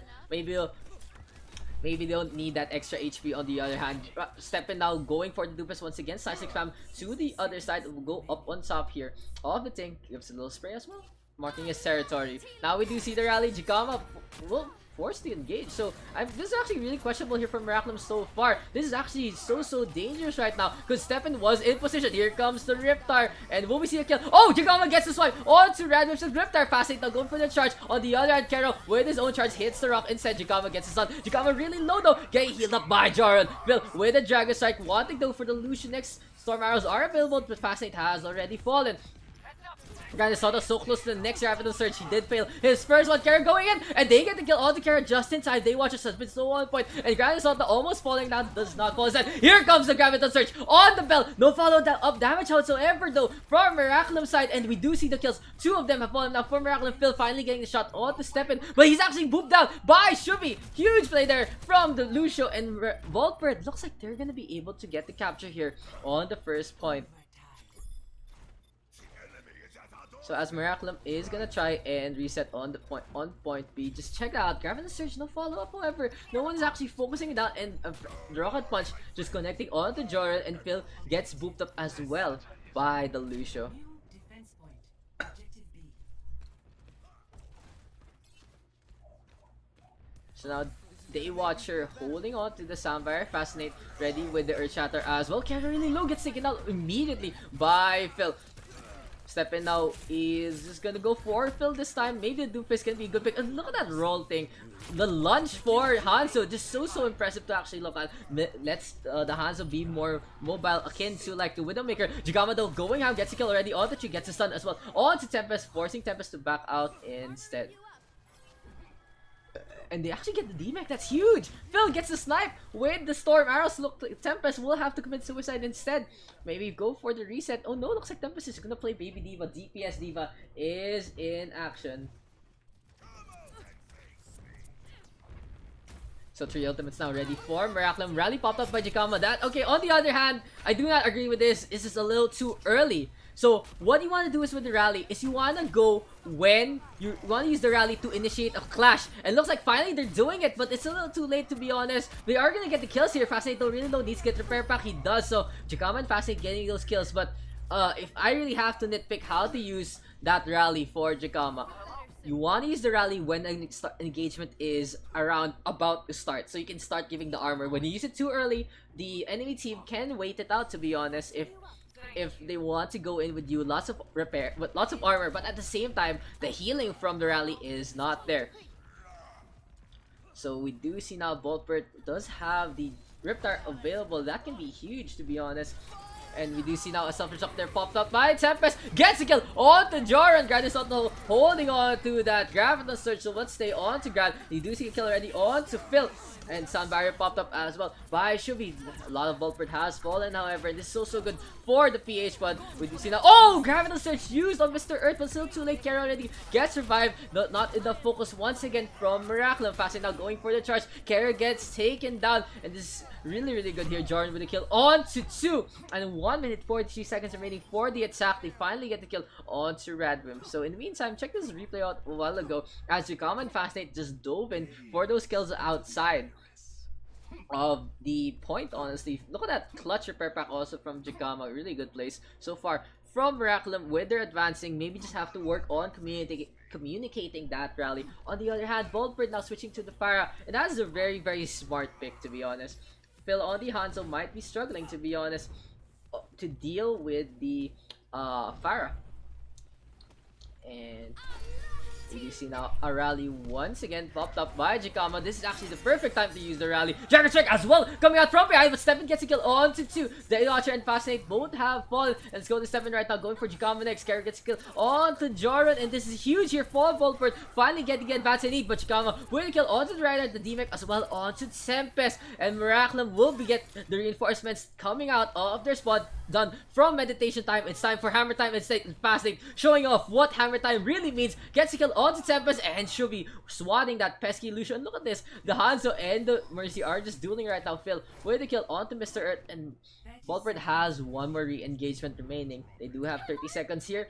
Maybe they don't need that extra HP. On the other hand, Stepin now going for the Dupes once again. Seismic Fam to the other side. Will go up on top here of the thing. Gives a little spray as well, marking his territory. Now we do see the rally. Jikama will force to engage. So this is actually really questionable here from Miraculum so far. This is actually so dangerous right now because Stepin was in position. Here comes the Riptar, and will we see a kill? Oh, Jigama gets the swipe onto Radvims and Riptar. Fascinating now going for the charge. On the other hand, Kero with his own charge hits the rock instead. Jigama gets his stun. Jigama really low though, getting healed up by Joran. Bill with the Dragon Strike, wanting though for the Lucian next. Storm arrows are available, but Fascinate has already fallen. Grande Soto so close to the next rapid search. He did fail his first one. Kara going in, and they get the kill on the Kara just in time. They watch a suspect so 1 point, and Grande Soto almost falling down, does not fall aside. Here comes the Graviton Search on the bell. No follow up damage whatsoever though from Miraculum side, and we do see the kills. 2 of them have fallen now for Miraculum. Phil finally getting the shot on to step in, but he's actually booped down by Shubi. Huge play there from the Lucio, and Voltbird looks like they're gonna be able to get the capture here on the first point. So as Miraculum is gonna try and reset on the point B, just check out Graviton Surge, no follow up. However, no one's actually focusing it out, and the Rocket Punch just connecting onto Joran, and Phil gets booped up as well by the Lucio. New defense point. Objective B. So now Daywatcher holding on to the Soundfire. Fascinate ready with the Earth Shatter as well. Kara really low, gets taken out immediately by Phil. Step in now is just gonna go for Phil this time. Maybe the Doomfist can be a good pick. And look at that roll thing. The lunge for Hanzo, just so impressive to actually look at. Let's the Hanzo be more mobile, akin to like the Widowmaker. Jigama though going out, gets a kill already. On the tree, gets a stun as well. On to Tempest, forcing Tempest to back out instead. And they actually get the D-Mac, that's huge! Phil gets the snipe with the Storm Arrows. Look, Tempest will have to commit suicide instead. Maybe go for the reset. Oh no, looks like Tempest is gonna play Baby Diva. DPS Diva is in action. So 3 ultimates now ready for Miraculum. Rally popped up by Jikama. That okay, on the other hand, I do not agree with this. This is a little too early. So what you want to do is with the rally is you want to go when you want to use the rally to initiate a clash. And it looks like finally they're doing it, but it's a little too late to be honest. They are gonna get the kills here. Fascinate though really low, needs to get repair pack. He does so. Jikama and Fascinate getting those kills, but if I really have to nitpick how to use that rally for Jikama, you want to use the rally when an engagement is about to start, so you can start giving the armor. When you use it too early, the enemy team can wait it out, to be honest, if they want to go in with you, lots of repair, but lots of armor, but at the same time, the healing from the rally is not there. So we do see now Voltbird does have the Riptide available. That can be huge, to be honest. And we do see now a self-destruct there popped up by Tempest. Gets a kill onto Joran. Grad is not holding on to that Graviton Surge, so let's stay on to Grad. You do see a kill already on to Phil. And Sound Barrier popped up as well by Shubi. A lot of Voltbird has fallen, however. This is so good for the PH, but we do see now. Oh! Graviton Surge used on Mr. Earth, but still too late. Kara already gets revived. Not enough focus once again from Miraculum. Fasting now going for the charge. Kara gets taken down. And this is really good here. Jordan with a kill on to 2. And 1 minute 43 seconds remaining for the attack. They finally get the kill onto Radwimp. So in the meantime, check this replay out a while ago as Jikama and Fascinate just dove in for those kills outside of the point. Honestly, look at that clutch repair pack also from Jikama. Really good place so far from Miraculum with their advancing. Maybe just have to work on communicating that rally. On the other hand, Voltbird now switching to the Pharah, and that is a very smart pick, to be honest. Phil on the Hanzo might be struggling, to be honest, to deal with the Pharah. And you see now a rally once again popped up by Jikama. This is actually the perfect time to use the rally. Dragon Strike as well coming out from behind, but Stefan gets a kill on to 2. The Watcher and Fascinate both have fallen. And let's go to Stefan right now, going for Jikama next. Kara gets a kill on to Joran, and this is huge here for Voltbird. Finally getting the advance they need, but Jikama with a kill onto the Rider, the DMAC as well onto Tempest. And Miraculum will get the reinforcements coming out of their spot. Done from meditation time. It's time for hammer time instead. Fasting showing off what hammer time really means. Gets a kill onto Tempest, and Shubi swatting that pesky Lucian. Look at this. The Hanzo and the Mercy are just dueling right now. Phil with a kill onto Mr. Earth, and Voltbird has 1 more re-engagement remaining. They do have 30 seconds here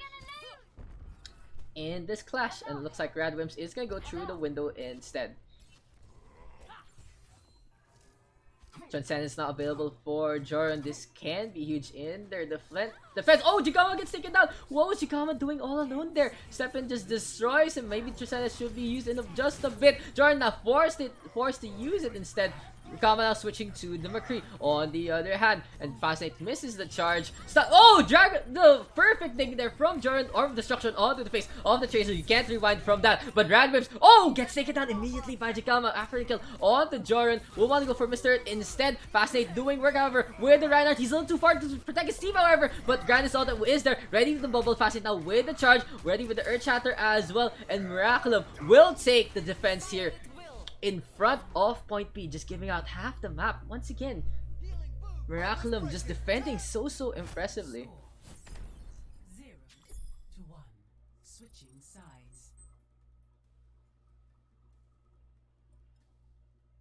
in this clash, and it looks like Radwimps is gonna go through the window instead. Transcendence is not available for Joran. This can be huge in their defense. Oh, Jikama gets taken down. What was Jikama doing all alone there? Stefan just destroys him. Maybe Transcendence should be used in just a bit. Joran now forced to use it instead. Kama now switching to the McCree on the other hand, and Fascinate misses the charge. Stop! Oh, Dragon! The perfect thing there from Jordan, Orb of Destruction onto the face of the Tracer. You can't rewind from that, but Rad Whips, oh, gets taken down immediately by Jikama after the kill onto Jordan. Will want to go for Mr. Earth instead. Fascinate doing work, however, with the Reinhardt. He's a little too far to protect his team, however, but Grand Assault is there, ready with the bubble. Fascinate now with the charge, ready with the Earth Shatter as well, and Miraculum will take the defense here in front of Point B, just giving out half the map once again. Miraculum just defending so impressively. 0 to 1. Switching sides.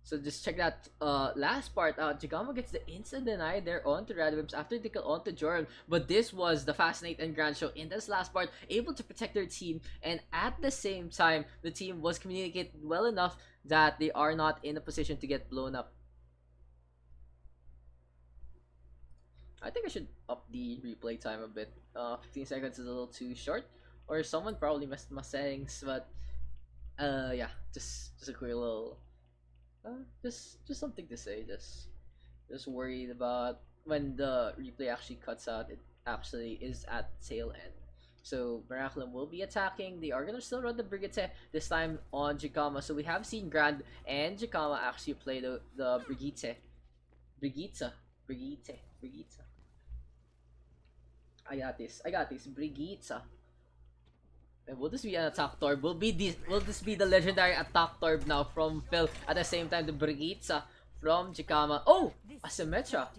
So just check that last part out. Jigama gets the instant deny there onto Radwimps after the kill onto Jordan. But this was the Fascinate and Grand Show in this last part, able to protect their team, and at the same time, the team was communicated well enough that they are not in a position to get blown up. I think I should up the replay time a bit. 15 seconds is a little too short, or someone probably messed my settings, but yeah, just a quick little just something to say. Just worried about when the replay actually cuts out, it actually is at tail end. So Miraculum will be attacking. They are gonna still run the Brigitte this time on Jikama. So we have seen Grand and Jikama actually play the Brigitte. I got this. Brigitte. And will this be an attack torb? Will this be the legendary attack torb now from Phil? At the same time, the Brigitte from Jikama. Oh, a Symmetra.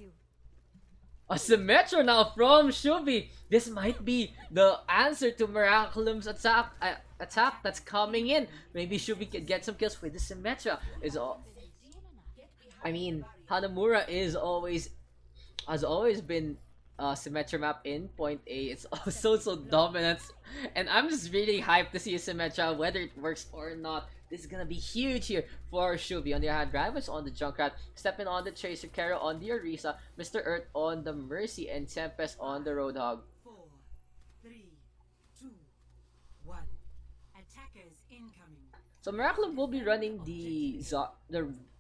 A Symmetra now from Shubi. This might be the answer to Miraculum's attack that's coming in. Maybe Shubi can get some kills with the Symmetra. I mean, Hanamura has always been Symmetra map in Point A. It's also so dominant, and I'm just really hyped to see a Symmetra, whether it works or not. This is gonna be huge here for Shubi. On the other hand, Ravage on the Junkrat, stepping on the Tracer, Kara on the Orisa, Mr. Earth on the Mercy, and Tempest on the Roadhog. 4, 3, 2, 1. Attackers incoming. So Miraculum will be running the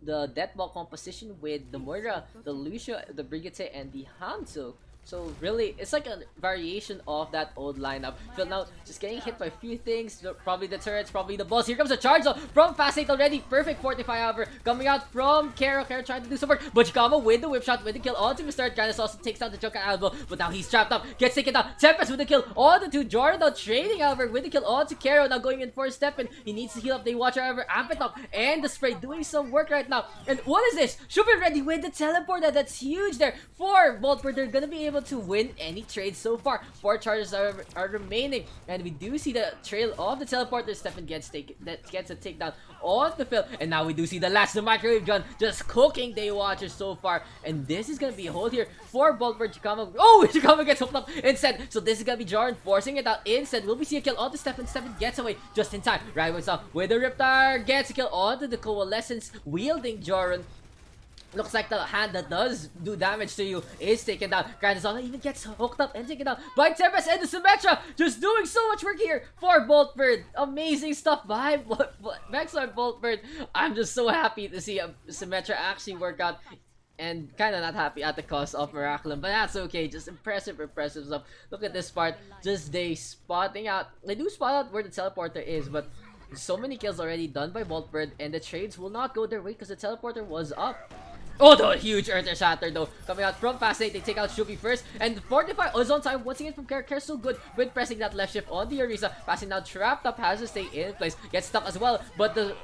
Deathball composition with the Moira, the Lucia, the Brigitte, and the Hanzo. So really, it's like a variation of that old lineup. Phil now just getting hit by a few things, probably the turrets, probably the boss. Here comes a charge though from Fascinate already. Perfect 45 however coming out from Kara. Kara trying to do some work, but Jikama with the whip shot with the kill onto Mr. Granus also takes down the Junker elbow, but now he's trapped up, gets taken down. Tempest with the kill onto two. Jordan now trading however with the kill onto Kara, now going in for a step in. He needs to heal up. They watch however, amp it up, and the spray doing some work right now. And what is this? Should be ready with the teleporter. That's huge there for Voltbird. They're gonna be able to win any trade so far. 4 charges are remaining, and we do see the trail of the teleporter. Stefan gets a takedown on the field, and now we do see the last, the microwave gun just cooking Day Watchers so far, and this is gonna be a hold here for Voltbird. Jikama, oh, Jikama gets hooked up instead, so this is gonna be Jordan forcing it out instead. Will we see a kill onto Stefan? Stefan gets away just in time. Rivals up with the Riptire, gets a kill onto the Coalescence wielding Jordan. Looks like the hand that does do damage to you is taken down. Grandazona even gets hooked up and taken down by Tempest, and the Symmetra just doing so much work here for Voltbird. Amazing stuff by Velxard Voltbird. I'm just so happy to see a Symmetra actually work out, and kind of not happy at the cost of Miraculum, but that's okay. Just impressive stuff. Look at this part. Just they spotting out. They do spot out where the teleporter is, but so many kills already done by Voltbird, and the trades will not go their way because the teleporter was up. Oh, the huge Earth Shatter though coming out from Fascinate. They take out Shubi first, and 45 is on time once again from Kara. So good with pressing that left shift on the Orisa. Fascinate now trapped up, has to stay in place, gets stuck as well, but the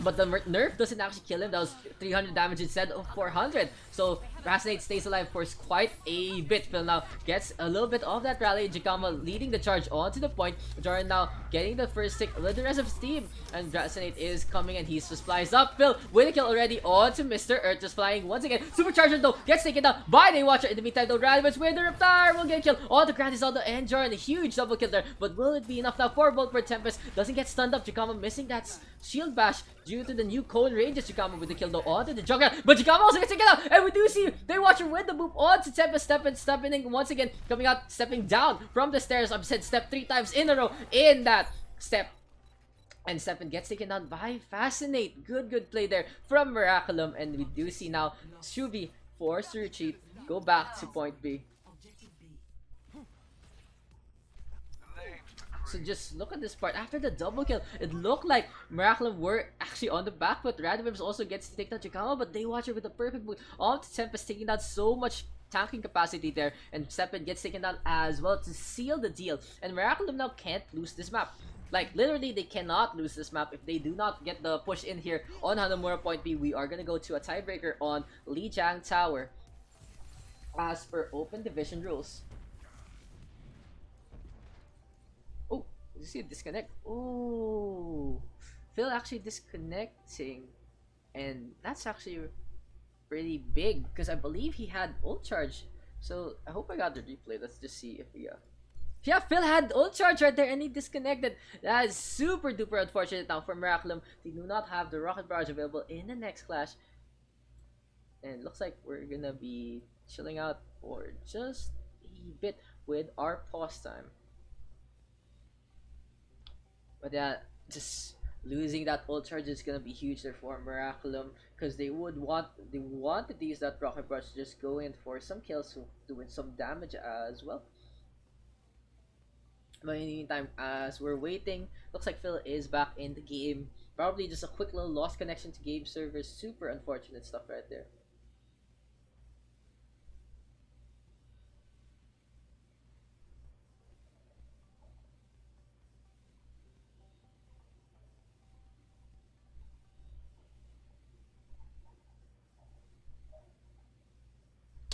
nerf doesn't actually kill him. That was 300 damage instead of 400. So Fascinate stays alive for quite a bit. Phil now gets a little bit of that rally. Jikama leading the charge onto the point. Jordan now getting the first stick with the rest of his team. And Fascinate is coming, and he just flies up. Phil with a kill already onto Mr. Earth, just flying once again. Supercharger though gets taken down by the Watcher. In the meantime though, Radwitz with the Riptire will get a kill on the Grand Isaldo and Jordan. A huge double kill there. But will it be enough now for Voltbird? Tempest doesn't get stunned up. Jikama missing that shield bash due to the new cone ranges. Jikama with the kill though onto the Junker, but Jikama also gets taken out, and we do see they watch with the boop onto Tempest. Stepping once again, coming out, stepping down from the stairs. I've said step 3 times in a row in that step. And Stephen gets taken down by Fascinate. Good play there from Miraculum. And we do see now Shubi forced to retreat, go back to point B. Objective B. So just look at this part. After the double kill, it looked like Miraculum were actually on the back foot. Radovim's also gets to take down Chikama, but Daywatcher with a perfect move on to Tempest, taking down so much tanking capacity there. And Stephen gets taken down as well to seal the deal. And Miraculum now can't lose this map. Like, literally, they cannot lose this map if they do not get the push in here on Hanamura point B. We are gonna go to a tiebreaker on Lijiang Tower as per open division rules. Oh, you see a disconnect? Oh, Phil actually disconnecting, and that's actually pretty big because I believe he had ult charge. So I hope I got the replay. Let's just see if we yeah, Phil had ult charge right there and he disconnected. That is super duper unfortunate now for Miraculum. They do not have the rocket barrage available in the next clash. And looks like we're gonna be chilling out for just a bit with our pause time. But yeah, just losing that ult charge is gonna be huge there for Miraculum because they wanted to use that rocket barrage to just go in for some kills, so doing some damage as well. But in the meantime, as we're waiting, looks like Phil is back in the game. Probably just a quick little lost connection to game servers. Super unfortunate stuff right there.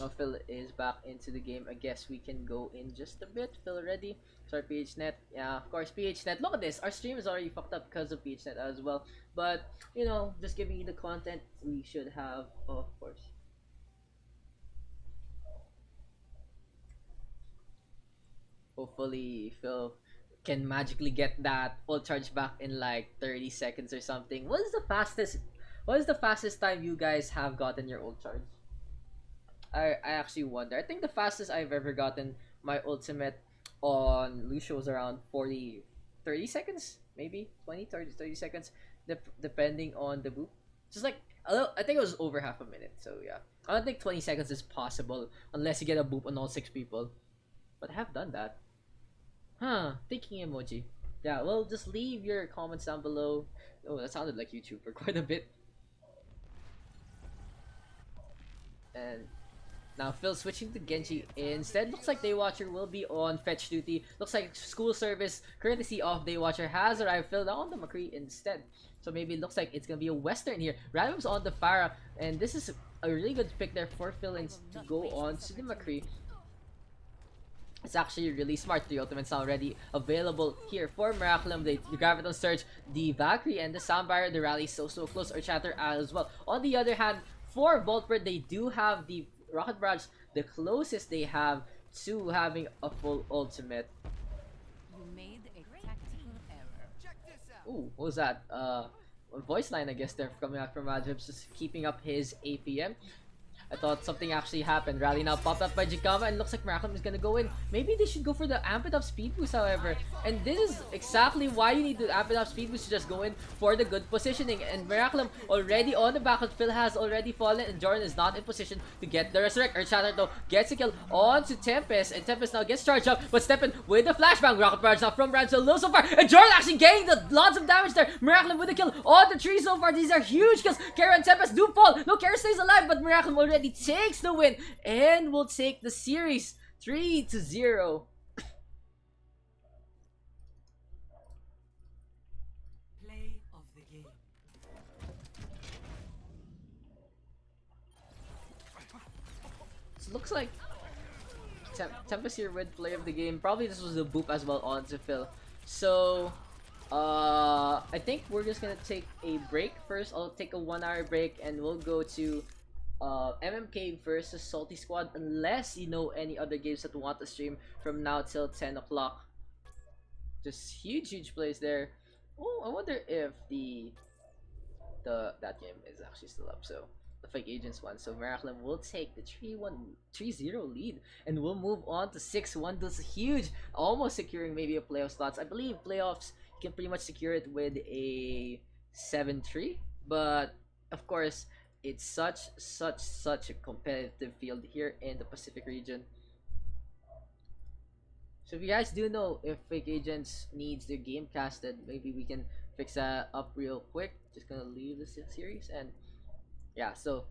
Now Phil is back into the game. I guess we can go in just a bit. Phil ready? Sorry, PHNet. Yeah, of course, PHNet. Look at this. Our stream is already fucked up because of PHNet as well. But, you know, just giving you the content we should have, of course. Hopefully, Phil can magically get that ult charge back in like 30 seconds or something. What is the fastest time you guys have gotten your ult charge? I actually wonder. I think the fastest I've ever gotten my ultimate on Lucio was around 30 seconds, maybe 30 seconds, depending on the boop. Just like, I think it was over half a minute, so yeah. I don't think 20 seconds is possible unless you get a boop on all 6 people. But I have done that. Huh, thinking emoji. Yeah, well, just leave your comments down below. Oh, that sounded like YouTube for quite a bit. And now Phil switching to Genji instead. Looks like Daywatcher will be on fetch duty. Looks like school service courtesy of Daywatcher has arrived. Phil now on the McCree instead. So maybe it looks like it's gonna be a Western here. Radovim's on the Pharah, and this is a really good pick there for Phil to go on to the McCree. It's actually really smart. The ultimates are already available here for Miraculum. The Graviton Surge, the Valkyrie, and the Sound Barrier. The rally so close, or Chatter as well. On the other hand, for Voltbird, they do have the Rocket Barrage, the closest they have to having a full ultimate. You made a tactical error. Ooh, what was that? A voice line, I guess, there coming out from Radovim, just keeping up his APM. I thought something actually happened. Rally now popped up by Jikama, and looks like Miraculum is gonna go in. Maybe they should go for the Amp It Up Speed Boost, however. And this is exactly why you need the Amp It Up Speed Boost to just go in for the good positioning. And Miraculum already on the back, Phil has already fallen, and Jordan is not in position to get the Resurrect. Chatter though gets a kill onto Tempest, and Tempest now gets charged up, but Steppen with the flashbang. Rocket Barrage now from Ramsey, low so far, and Jordan actually getting lots of damage there. Miraculum with a kill on the tree so far. These are huge kills. Kara and Tempest do fall. No, Kara stays alive, but Miraculum already takes the win and will take the series 3-0. Play of the game. So looks like Tempest here with play of the game. Probably this was the boop as well onto Phil. So I think we're just gonna take a break first. I'll take a 1-hour break and we'll go to MMK versus Salty Squad, unless you know any other games that want to stream from now till 10 o'clock. Just huge plays there. Oh, I wonder if that game is actually still up. So the Fake Agents one. So Miraculum will take the 3-0 lead and we'll move on to 6-1. This is huge, almost securing maybe a playoff slots. I believe playoffs can pretty much secure it with a 7-3. But of course, it's such a competitive field here in the Pacific region. So if you guys do know if Fake Agents needs their game casted, maybe we can fix that up real quick. Just gonna leave this series, and yeah, so